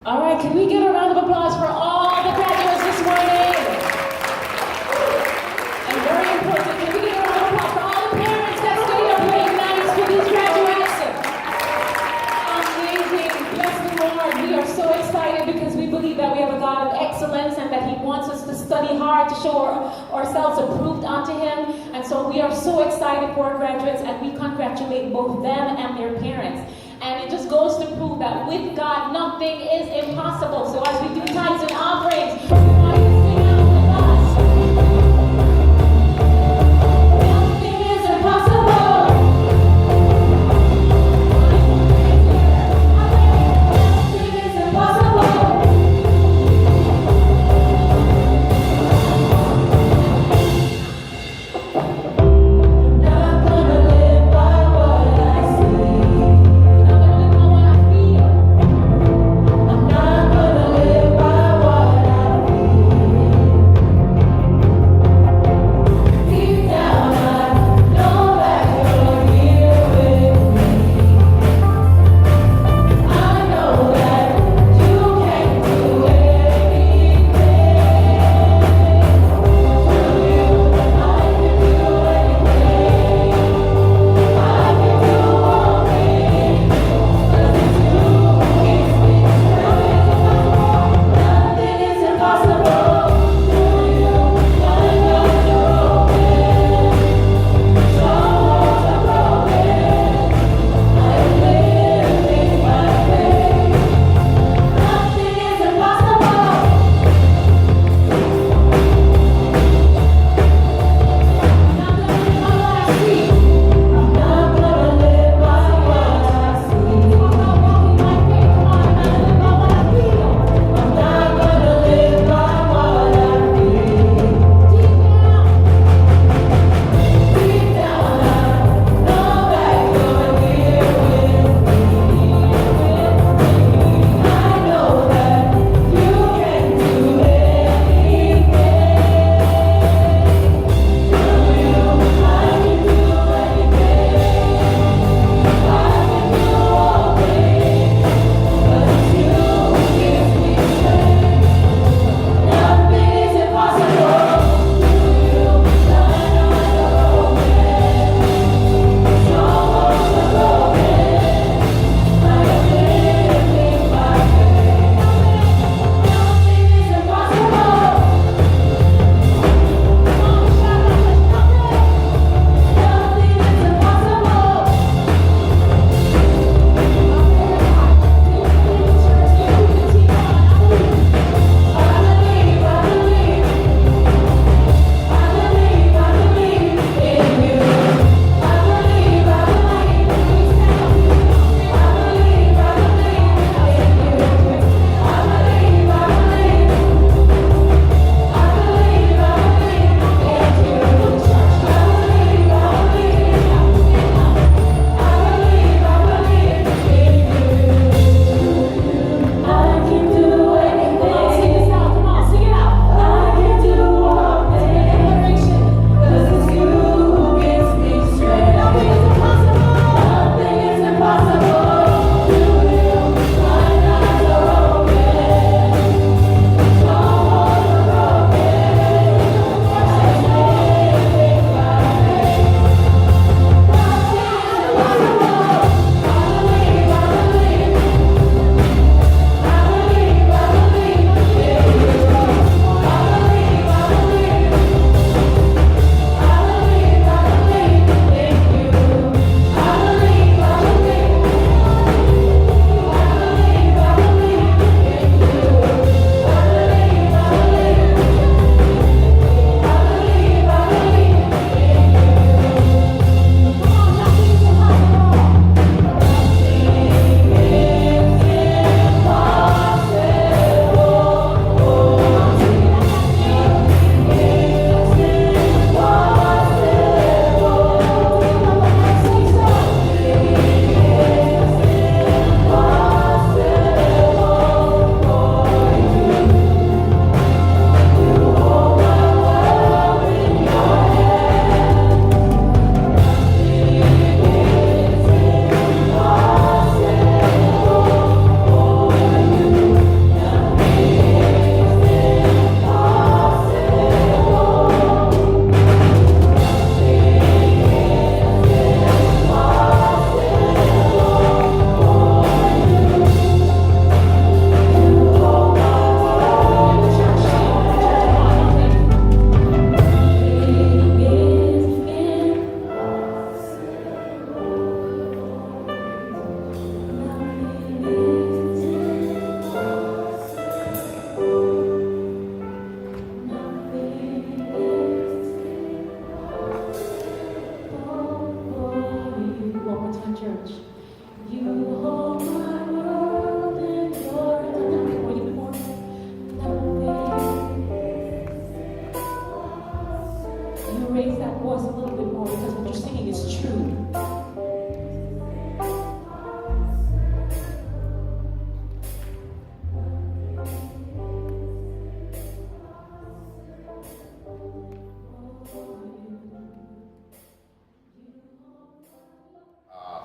All right, can we get a round of applause for all the graduates this morning? And very important, can we get a round of applause for all the parents that stayed up late nights for these graduates? Amazing, bless the Lord. We are so excited because we believe that we have a God of excellence and that He wants us to study hard to show ourselves approved unto Him. And so we are so excited for our graduates, and we congratulate both them and their parents. And it just goes to prove that with God, nothing is impossible. So as we do tithes and offerings, we want you to sing out with us. Nothing is impossible. Nothing is impossible. I'm not gonna live by what I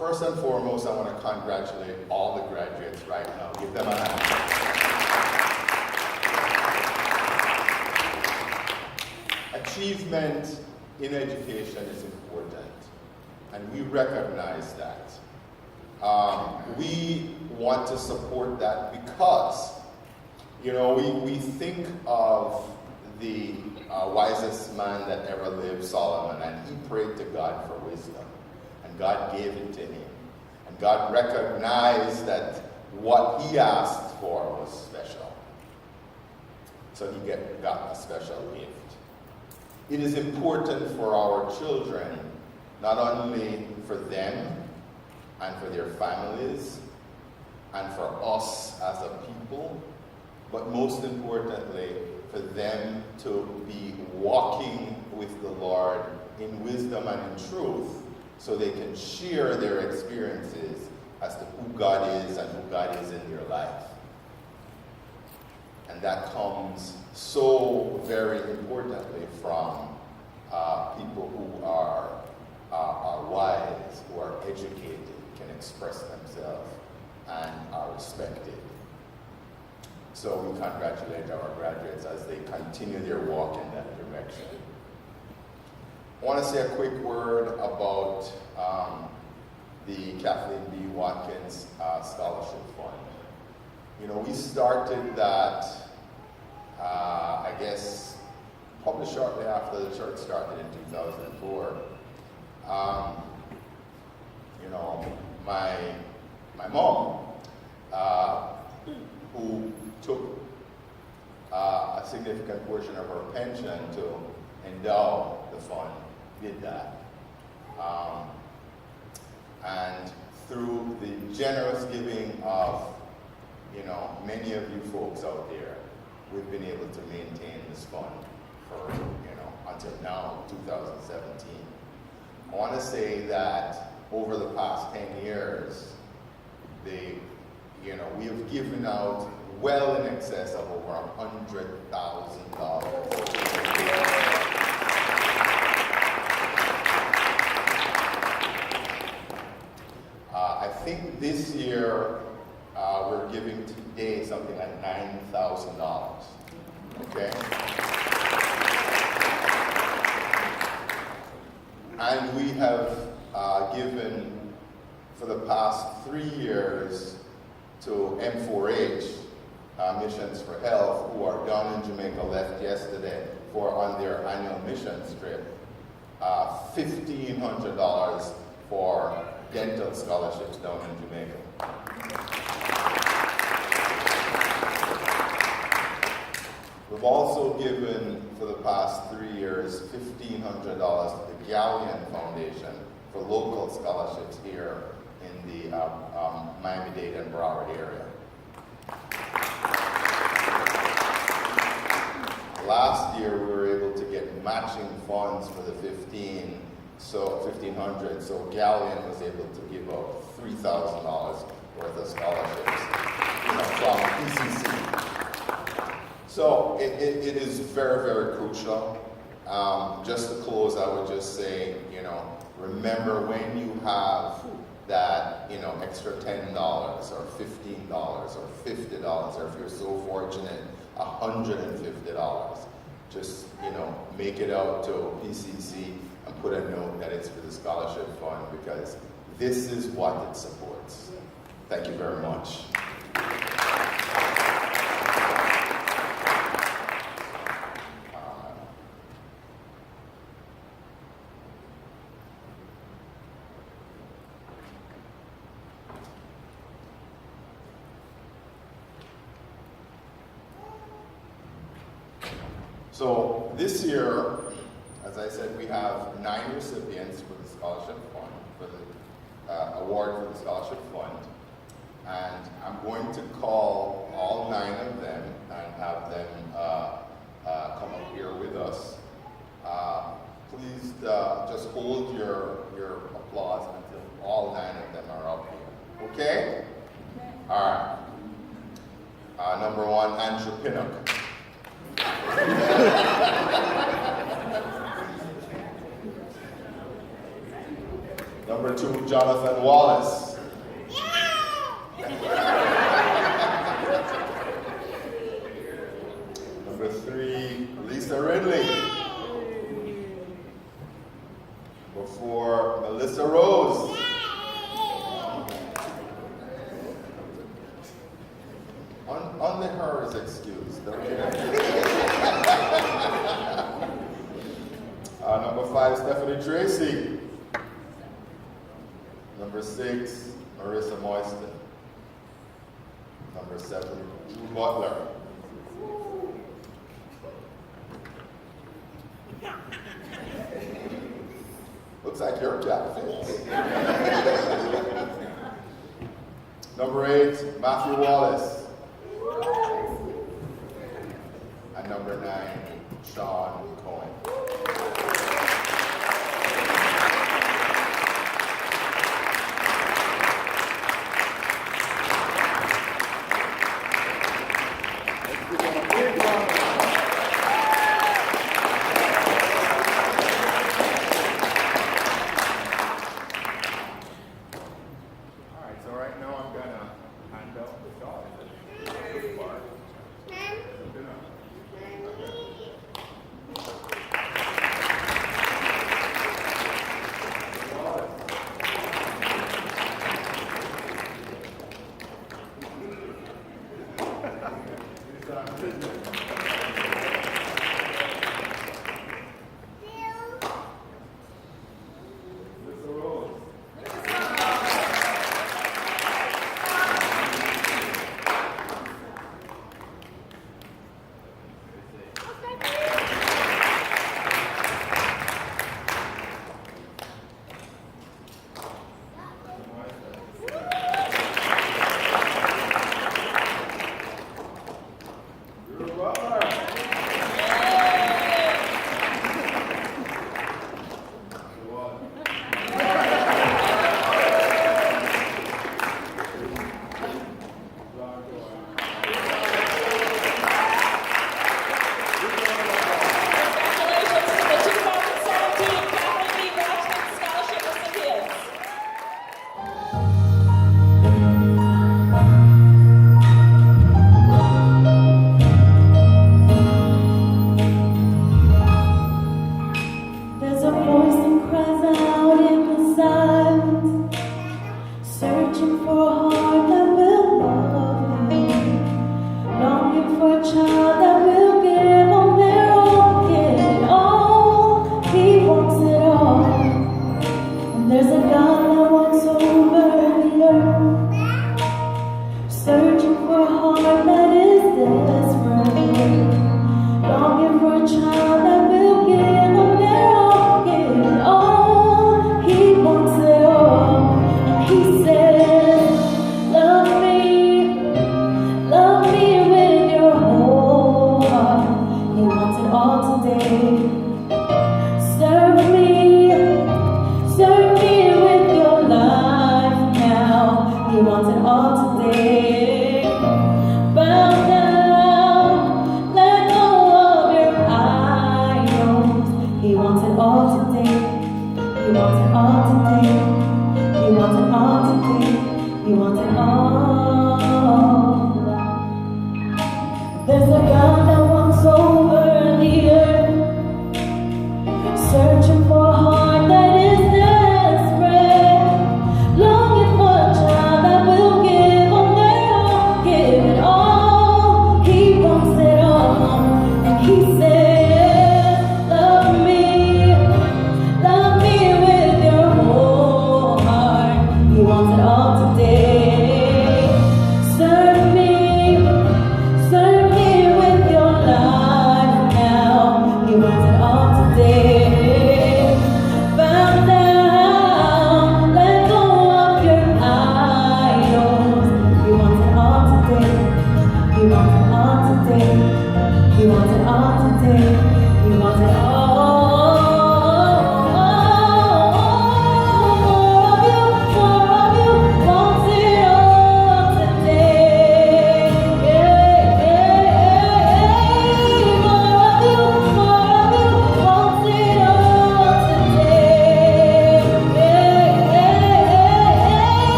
First and foremost, I want to congratulate all the graduates right now. Give them a hand. Achievement in education is important, and we recognize that. We want to support that because, you know, we think of the wisest man that ever lived, Solomon, and he prayed to God for wisdom, and God gave it to him. And God recognized that what he asked for was special. So he got a special gift. It is important for our children, not only for them and for their families and for us as a people, but most importantly, for them to be walking with the Lord in wisdom and in truth, so they can share their experiences as to who God is and who God is in their life. And that comes so very importantly from people who are wise, who are educated, can express themselves, and are respected. So we congratulate our graduates as they continue their walk in that direction. I want to say a quick word about the Kathleen B. Watkins Scholarship Fund. You know, we started that, I guess, probably shortly after the church started in 2004. You know, my mom, who took a significant portion of her pension to endow the fund, did that. And through the generous giving of, you know, many of you folks out there, we've been able to maintain this fund for, you know, until now, 2017. I want to say that over the past 10 years, we have given out well in excess of over $100,000. I think this year we're giving today something like $9,000. Okay? And we have given for the past 3 years to M4H, Missions for Health, who are down in Jamaica, left yesterday on their annual missions trip, $1,500 for dental scholarships down in Jamaica. We've also given, for the past 3 years, $1,500 to the Galleon Foundation for local scholarships here in the Miami-Dade and Broward area. Last year, we were able to get matching funds for the 1,500, so Galleon was able to give out $3,000 worth of scholarships, from PCC. So it is very, very crucial. Just to close, I would just say, remember when you have that, extra $10 or $15 or $50, or if you're so fortunate, $150. Just, make it out to PCC and put a note that it's for the scholarship fund, because this is what it supports. Thank you very much. So this year, as I said, we have 9 recipients for the scholarship fund, for the award for the scholarship fund. And I'm going to call all 9 of them and have them come up here with us. Please just hold your applause until all 9 of them are up here. Okay? All right. Number 1, Andrew Pinnock. Number 2, Jonathan Wallace. Number 3, Lisa Ridley. Number 4, Melissa Rose. Only her is excused. Number 5, Stephanie Tracy. Number 6, Marissa Moyston. Number 7, Drew Butler. Looks like your cap fits. Number 8, Matthew Wallace. And number 9, Sean Cohen.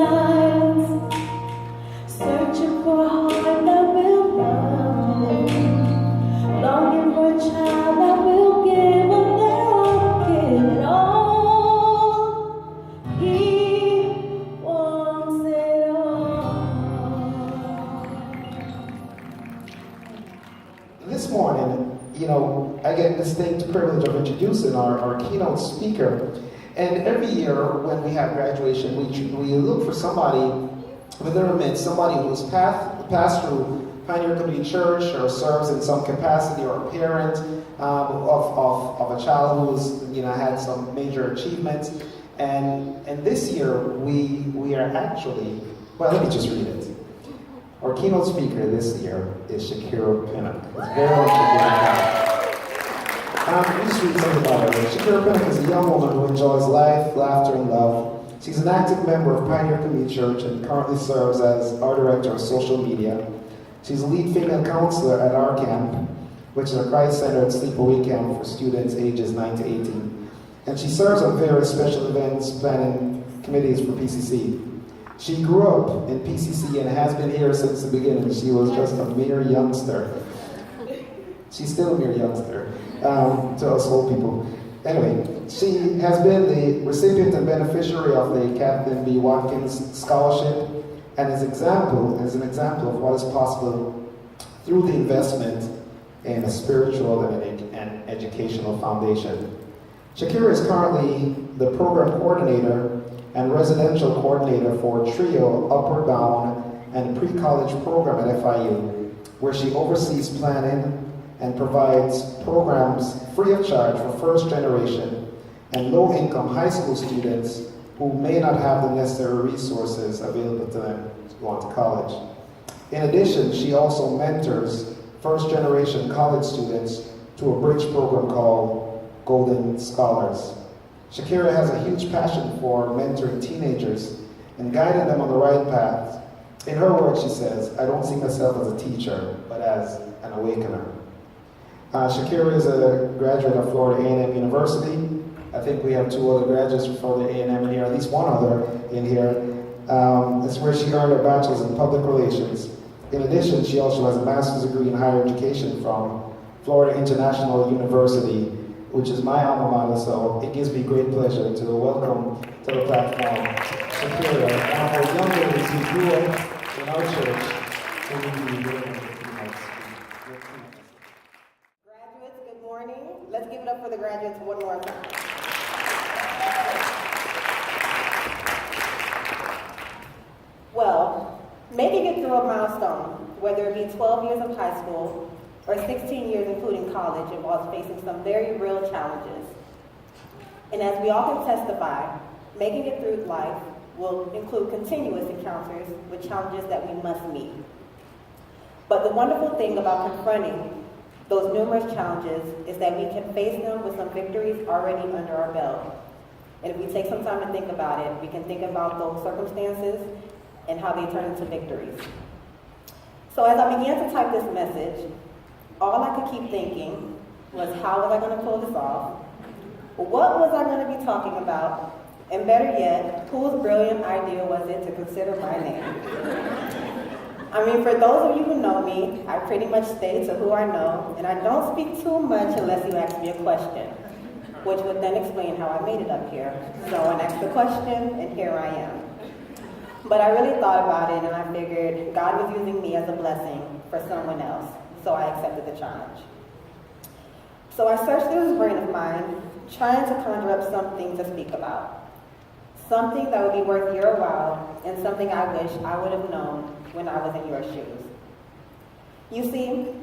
silence, searching for a heart that will love him, longing for a child that will give what they'll give it all. He wants it all. This morning, I get the distinct privilege of introducing our keynote speaker. And every year when we have graduation, we look for somebody within our midst, somebody who's passed through Pioneer Community Church or serves in some capacity, or a parent of a child who's had some major achievements. And this year we are actually, well, let me just read it. Our keynote speaker this year is Shakira Pinnock. It's very much let me just read something about her. Shakira Pinnock is a young woman who enjoys life, laughter, and love. She's an active member of Pioneer Community Church and currently serves as our director of social media. She's a lead female counselor at our camp, which is a Christ-centered sleepaway camp for students ages 9 to 18. And she serves on various special events planning committees for PCC. She grew up in PCC and has been here since the beginning. She was just a mere youngster. She's still a mere youngster to us old people. Anyway, she has been the recipient and beneficiary of the Kathleen B. Watkins Scholarship, and is an example of what is possible through the investment in a spiritual and educational foundation. Shakira is currently the program coordinator and residential coordinator for TRIO Upward Bound and pre-college program at FIU, where she oversees planning and provides programs free of charge for first-generation and low-income high school students who may not have the necessary resources available to them to go on to college. In addition, she also mentors first-generation college students to a bridge program called Golden Scholars. Shakira has a huge passion for mentoring teenagers and guiding them on the right path. In her words, she says, "I don't see myself as a teacher, but as an awakener." Shakira is a graduate of Florida A&M University. I think we have 2 other graduates from Florida A&M in here, at least 1 other in here. That's where she earned her bachelor's in public relations. In addition, she also has a master's degree in higher education from Florida International University, which is my alma mater, so it gives me great pleasure to welcome to the platform Shakira, one of our young ladies who grew up in our church. Graduates, good morning. Let's give it up for the graduates one more time. Well, making it through a milestone, whether it be 12 years of high school or 16 years including college, involves facing some very real challenges. And as we all can testify, making it through life will include continuous encounters with challenges that we must meet. But the wonderful thing about confronting those numerous challenges is that we can face them with some victories already under our belt. And if we take some time to think about it, we can think about those circumstances and how they turn into victories. So as I began to type this message, all I could keep thinking was, how was I going to pull this off? What was I going to be talking about? And better yet, whose brilliant idea was it to consider my name? I mean, for those of you who know me, I pretty much stay to who I know, and I don't speak too much unless you ask me a question, which would then explain how I made it up here. So I asked the question, and here I am. But I really thought about it, and I figured God was using me as a blessing for someone else, so I accepted the challenge. So I searched through this brain of mine, trying to conjure up something to speak about. Something that would be worth your while, and something I wish I would have known when I was in your shoes. You see,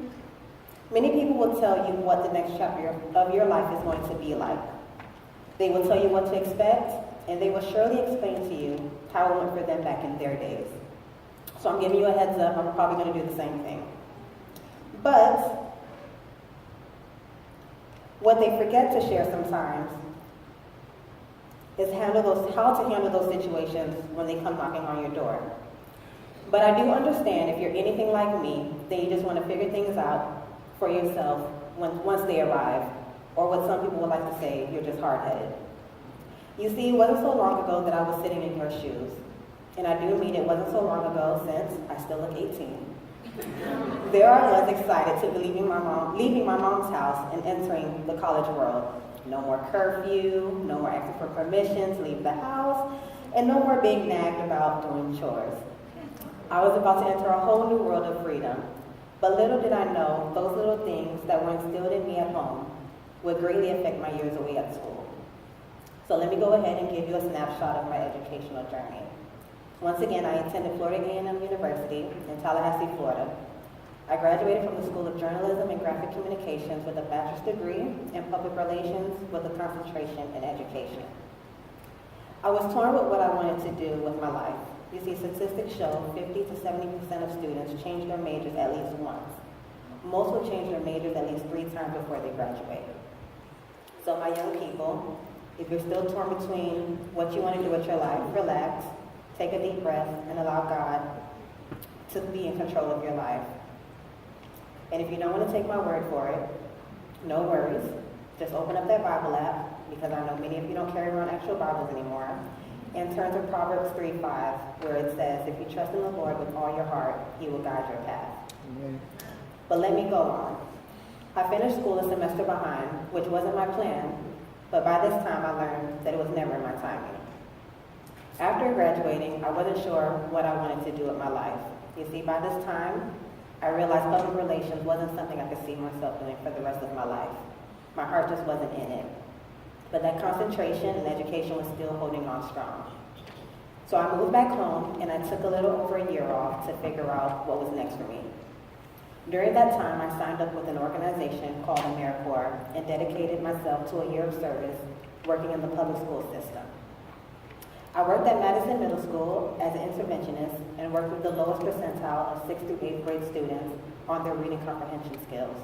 many people will tell you what the next chapter of your life is going to be like. They will tell you what to expect, and they will surely explain to you how it went for them back in their days. So I'm giving you a heads up, I'm probably going to do the same thing. But what they forget to share sometimes is how to handle those situations when they come knocking on your door. But I do understand if you're anything like me, then you just want to figure things out for yourself once they arrive, or what some people would like to say, you're just hard-headed. You see, it wasn't so long ago that I was sitting in your shoes. and I do mean it wasn't so long ago since I still look 18. There I was excited to be leaving my mom's house and entering the college world. No more curfew, no more asking for permission to leave the house, and no more being nagged about doing chores. I was about to enter a whole new world of freedom, but little did I know those little things that were instilled in me at home would greatly affect my years away at school. So let me go ahead and give you a snapshot of my educational journey. Once again, I attended Florida A&M University in Tallahassee, Florida. I graduated from the School of Journalism and Graphic Communications with a bachelor's degree in public relations with a concentration in education. I was torn with what I wanted to do with my life. You see, statistics show 50 to 70% of students change their majors at least once. Most will change their majors at least 3 times before they graduate. So my young people, if you're still torn between what you want to do with your life, relax, take a deep breath, and allow God to be in control of your life. And if you don't want to take my word for it, no worries. Just open up that Bible app, because I know many of you don't carry around actual Bibles anymore, and turn to Proverbs 3:5, where it says, if you trust in the Lord with all your heart, He will guide your path. Amen. But let me go on. I finished school a semester behind, which wasn't my plan, but by this time I learned that it was never in my timing. After graduating, I wasn't sure what I wanted to do with my life. You see, by this time, I realized public relations wasn't something I could see myself doing for the rest of my life. My heart just wasn't in it. But that concentration and education was still holding on strong. So I moved back home, and I took a little over a year off to figure out what was next for me. During that time, I signed up with an organization called AmeriCorps and dedicated myself to a year of service working in the public school system. I worked at Madison Middle School as an interventionist and worked with the lowest percentile of 6th through 8th grade students on their reading comprehension skills.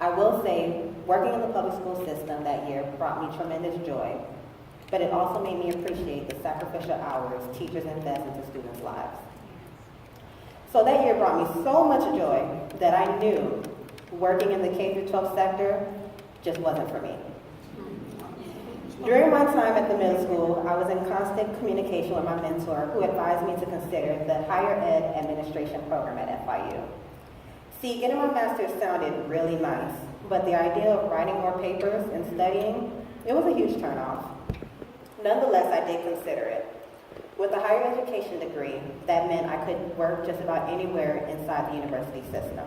I will say, working in the public school system that year brought me tremendous joy, but it also made me appreciate the sacrificial hours teachers invest into students' lives. So that year brought me so much joy that I knew working in the K-12 sector just wasn't for me. During my time at the middle school, I was in constant communication with my mentor, who advised me to consider the Higher Ed Administration program at FIU. See, getting my master's sounded really nice, but the idea of writing more papers and studying, it was a huge turnoff. Nonetheless, I did consider it. With a higher education degree, that meant I could work just about anywhere inside the university system,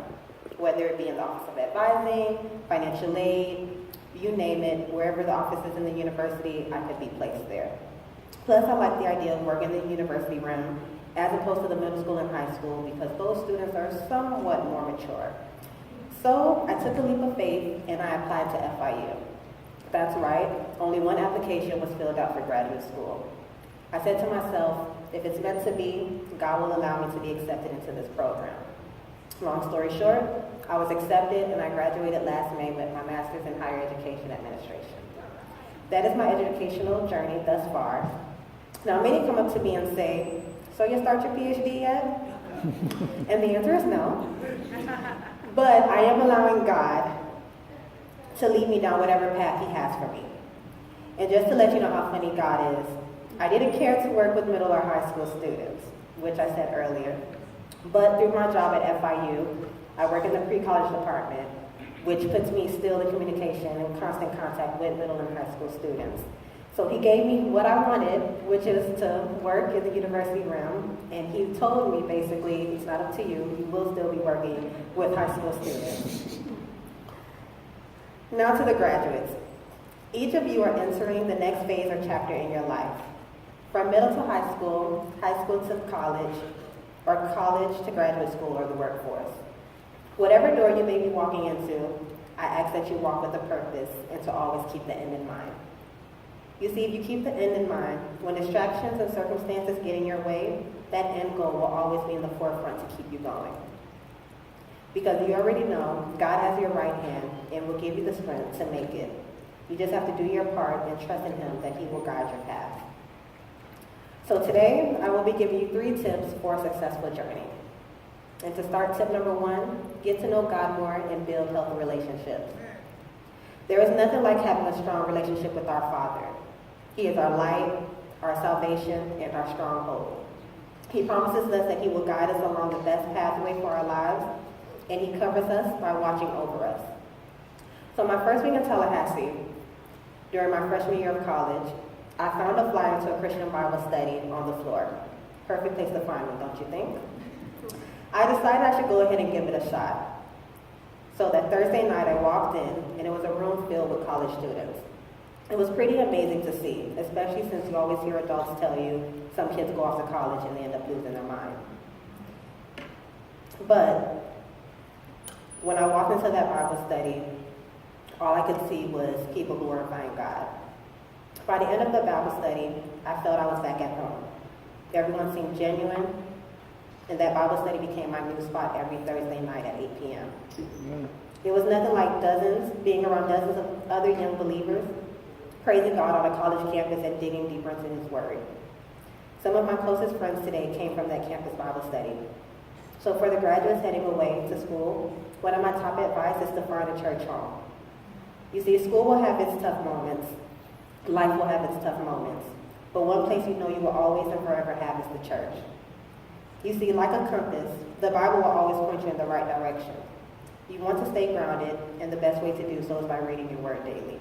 whether it be in the Office of Advising, financial aid, you name it, wherever the office is in the university, I could be placed there. Plus, I like the idea of working in the university realm as opposed to the middle school and high school, because those students are somewhat more mature. So I took a leap of faith and I applied to FIU. That's right, only one application was filled out for graduate school. I said to myself, if it's meant to be, God will allow me to be accepted into this program. Long story short, I was accepted and I graduated last May with my Master's in Higher Education Administration. That is my educational journey thus far. Now, many come up to me and say, so you start your PhD yet? And the answer is no. But I am allowing God to lead me down whatever path He has for me. And just to let you know how funny God is, I didn't care to work with middle or high school students, which I said earlier. But through my job at FIU, I work in the pre-college department, which puts me still in communication and constant contact with middle and high school students. So He gave me what I wanted, which is to work in the university realm, and He told me basically, it's not up to you, you will still be working with high school students. Now to the graduates. Each of you are entering the next phase or chapter in your life. From middle to high school to college, or college to graduate school or the workforce. Whatever door you may be walking into, I ask that you walk with a purpose and to always keep the end in mind. You see, if you keep the end in mind, when distractions and circumstances get in your way, that end goal will always be in the forefront to keep you going. Because you already know God has your right hand and will give you the strength to make it. You just have to do your part and trust in Him that He will guide your path. So today, I will be giving you 3 tips for a successful journey. And to start, tip number 1, get to know God more and build healthy relationships. There is nothing like having a strong relationship with our Father. He is our light, our salvation, and our stronghold. He promises us that he will guide us along the best pathway for our lives, and he covers us by watching over us. So my first week in Tallahassee, during my freshman year of college, I found a flyer to a Christian Bible study on the floor. Perfect place to find me, don't you think? I decided I should go ahead and give it a shot. So that Thursday night I walked in, and it was a room filled with college students. It was pretty amazing to see, especially since you always hear adults tell you some kids go off to college and they end up losing their mind. But when I walked into that Bible study, all I could see was people glorifying God. By the end of the Bible study, I felt I was back at home. Everyone seemed genuine, and that Bible study became my new spot every Thursday night at 8 p.m. It was nothing like being around dozens of other young believers, praising God on a college campus and digging deeper into His Word. Some of my closest friends today came from that campus Bible study. So for the graduates heading away to school, one of my top advice is to find a church home. You see, school will have its tough moments. Life will have its tough moments. But one place you know you will always and forever have is the church. You see, like a compass, the Bible will always point you in the right direction. You want to stay grounded, and the best way to do so is by reading your Word daily.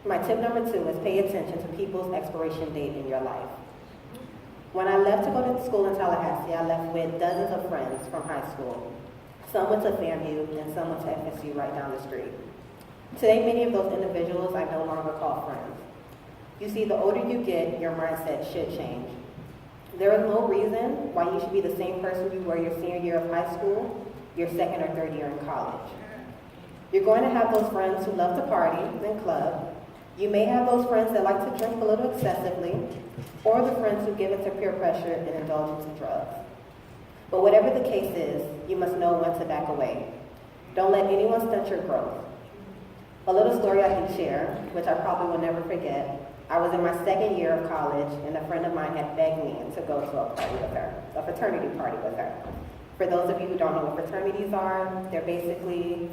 My tip number 2 is pay attention to people's expiration date in your life. When I left to go to school in Tallahassee, I left with dozens of friends from high school. Some went to FAMU, and some went to FSU right down the street. Today, many of those individuals I no longer call friends. You see, the older you get, your mindset should change. There is no reason why you should be the same person you were your senior year of high school, your second or third year in college. You're going to have those friends who love to party and club. You may have those friends that like to drink a little excessively, or the friends who give into peer pressure and indulge into drugs. But whatever the case is, you must know when to back away. Don't let anyone stunt your growth. A little story I can share, which I probably will never forget. I was in my second year of college, and a friend of mine had begged me to go to a party with her, a fraternity party with her. For those of you who don't know what fraternities are, they're basically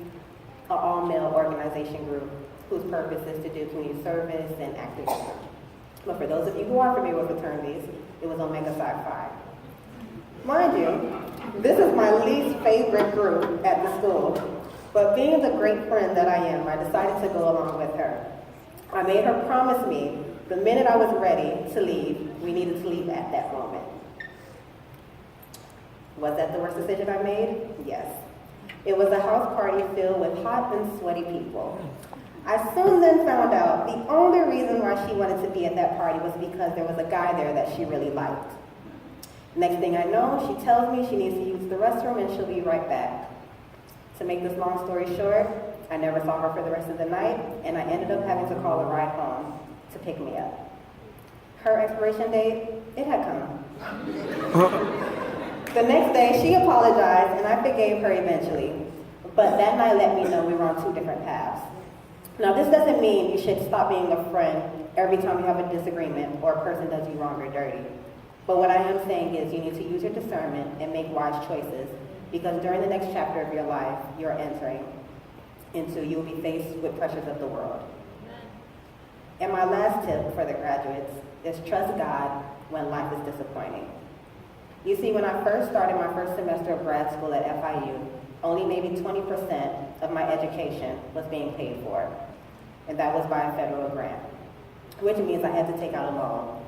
an all-male organization group whose purpose is to do community service and activism. But for those of you who are familiar with fraternities, it was Omega Psi Phi. Mind you, this is my least favorite group at the school, but being the great friend that I am, I decided to go along with her. I made her promise me the minute I was ready to leave, we needed to leave at that moment. Was that the worst decision I made? Yes. It was a house party filled with hot and sweaty people. I soon then found out the only reason why she wanted to be at that party was because there was a guy there that she really liked. Next thing I know, she tells me she needs to use the restroom and she'll be right back. To make this long story short, I never saw her for the rest of the night, and I ended up having to call a ride home to pick me up. Her expiration date, it had come. The next day, she apologized, and I forgave her eventually. But that night let me know we were on 2 different paths. Now, this doesn't mean you should stop being a friend every time you have a disagreement or a person does you wrong or dirty. But what I am saying is you need to use your discernment and make wise choices, because during the next chapter of your life, you're entering into, you'll be faced with pressures of the world. And my last tip for the graduates is trust God when life is disappointing. You see, when I first started my first semester of grad school at FIU, only maybe 20% of my education was being paid for, and that was by a federal grant, which means I had to take out a loan.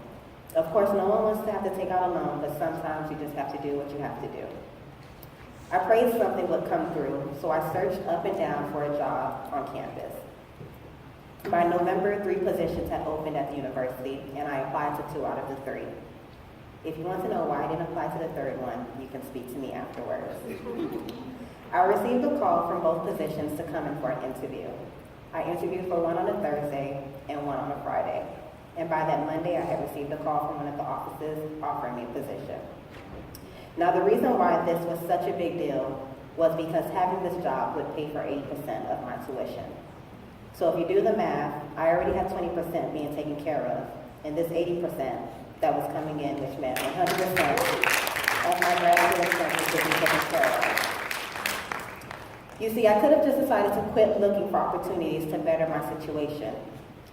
Of course, no one wants to have to take out a loan, but sometimes you just have to do what you have to do. I prayed something would come through, so I searched up and down for a job on campus. By November, 3 positions had opened at the university, and I applied to 2 out of the 3. If you want to know why I didn't apply to the 3rd one, you can speak to me afterwards. I received a call from both positions to come in for an interview. I interviewed for one on a Thursday and one on a Friday. And by that Monday, I had received a call from one of the offices offering me a position. Now, the reason why this was such a big deal was because having this job would pay for 80% of my tuition. So if you do the math, I already had 20% being taken care of, and this 80% that was coming in, which meant 100% of my graduate expenses would be taken care of. You see, I could have just decided to quit looking for opportunities to better my situation.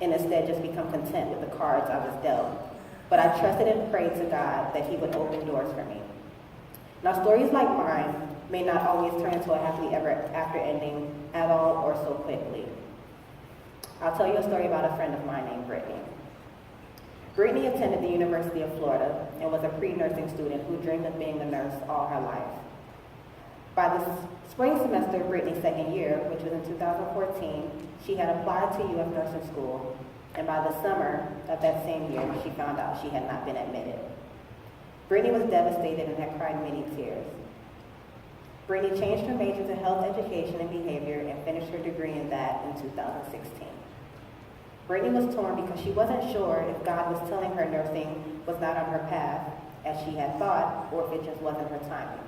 and instead just become content with the cards I was dealt. But I trusted and prayed to God that He would open doors for me. Now, stories like mine may not always turn into a happily ever after ending at all or so quickly. I'll tell you a story about a friend of mine named Brittany. Brittany attended the University of Florida and was a pre-nursing student who dreamed of being a nurse all her life. By the spring semester of Brittany's second year, which was in 2014, she had applied to UF Nursing School, and by the summer of that same year, she found out she had not been admitted. Brittany was devastated and had cried many tears. Brittany changed her major to health education and behavior and finished her degree in that in 2016. Brittany was torn because she wasn't sure if God was telling her nursing was not on her path as she had thought, or if it just wasn't her timing.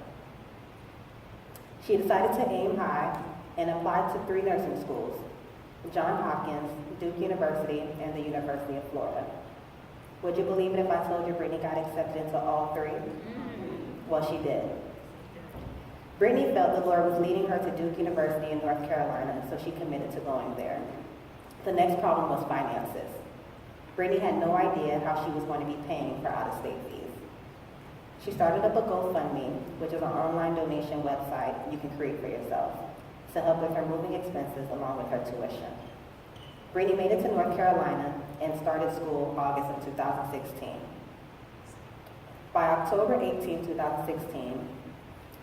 She decided to aim high and applied to 3 nursing schools: Johns Hopkins, Duke University, and the University of Florida. Would you believe it if I told you Brittany got accepted into all 3? Well, she did. Brittany felt the Lord was leading her to Duke University in North Carolina, so she committed to going there. The next problem was finances. Brittany had no idea how she was going to be paying for out-of-state fees. She started up a GoFundMe, which is an online donation website you can create for yourself, to help with her moving expenses along with her tuition. Brittany made it to North Carolina and started school August of 2016. By October 18, 2016,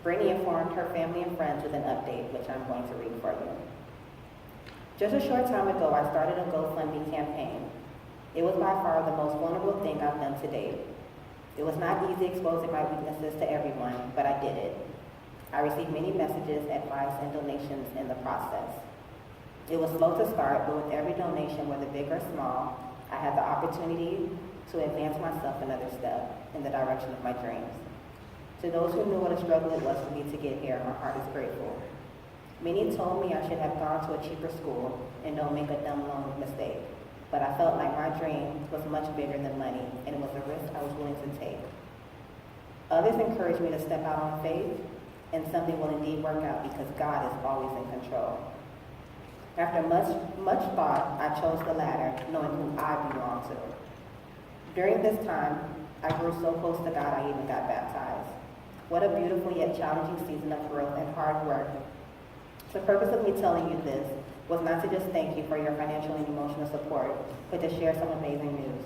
Brittany informed her family and friends with an update, which I'm going to read for you. Just a short time ago, I started a GoFundMe campaign. It was by far the most vulnerable thing I've done to date. It was not easy exposing my weaknesses to everyone, but I did it. I received many messages, advice, and donations in the process. It was slow to start, but with every donation, whether big or small, I had the opportunity to advance myself another step in the direction of my dreams. To those who knew what a struggle it was for me to get here, my heart is grateful. Many told me I should have gone to a cheaper school and don't make a dumb loan mistake. But I felt like my dream was much bigger than money, and it was a risk I was willing to take. Others encouraged me to step out on faith, and something will indeed work out because God is always in control. After much thought, I chose the latter, knowing who I belong to. During this time, I grew so close to God I even got baptized. What a beautiful yet challenging season of growth and hard work. The purpose of me telling you this was not to just thank you for your financial and emotional support, but to share some amazing news.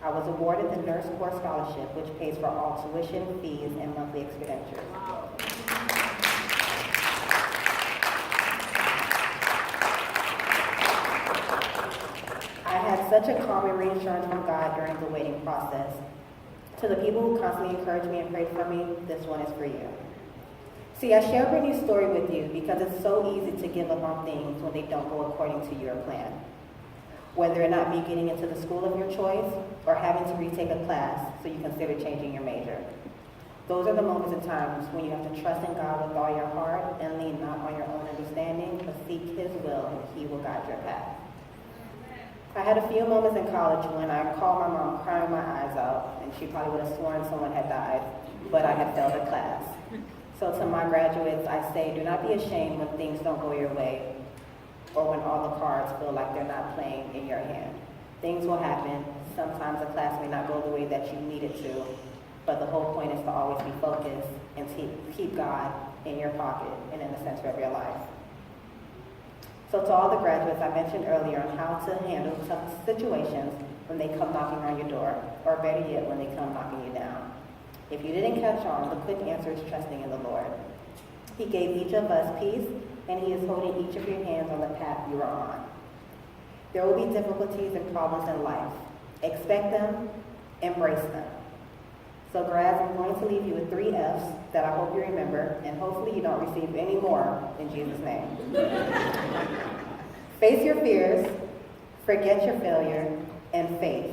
I was awarded the Nurse Corps Scholarship, which pays for all tuition, fees, and monthly expenditures. Wow. I had such a calm and reassurance from God during the waiting process. To the people who constantly encouraged me and prayed for me, this one is for you. See, I share Brittany's story with you because it's so easy to give up on things when they don't go according to your plan. Whether it not be getting into the school of your choice or having to retake a class so you consider changing your major. Those are the moments and times when you have to trust in God with all your heart and lean not on your own understanding, but seek His will and He will guide your path. I had a few moments in college when I called my mom crying my eyes out, and she probably would have sworn someone had died, but I had failed a class. So to my graduates, I say, do not be ashamed when things don't go your way or when all the cards feel like they're not playing in your hand. Things will happen. Sometimes a class may not go the way that you need it to, but the whole point is to always be focused and keep God in your pocket and in the center of your life. So to all the graduates, I mentioned earlier on how to handle tough situations when they come knocking on your door, or better yet, when they come knocking you down. If you didn't catch on, the quick answer is trusting in the Lord. He gave each of us peace, and He is holding each of your hands on the path you are on. There will be difficulties and problems in life. Expect them, embrace them. So grads, I'm going to leave you with 3 F's that I hope you remember, and hopefully you don't receive any more in Jesus' name. Face your fears, forget your failure, and faith.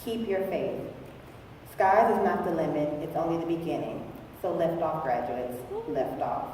Keep your faith. Skies is not the limit, it's only the beginning. So lift off, graduates, lift off.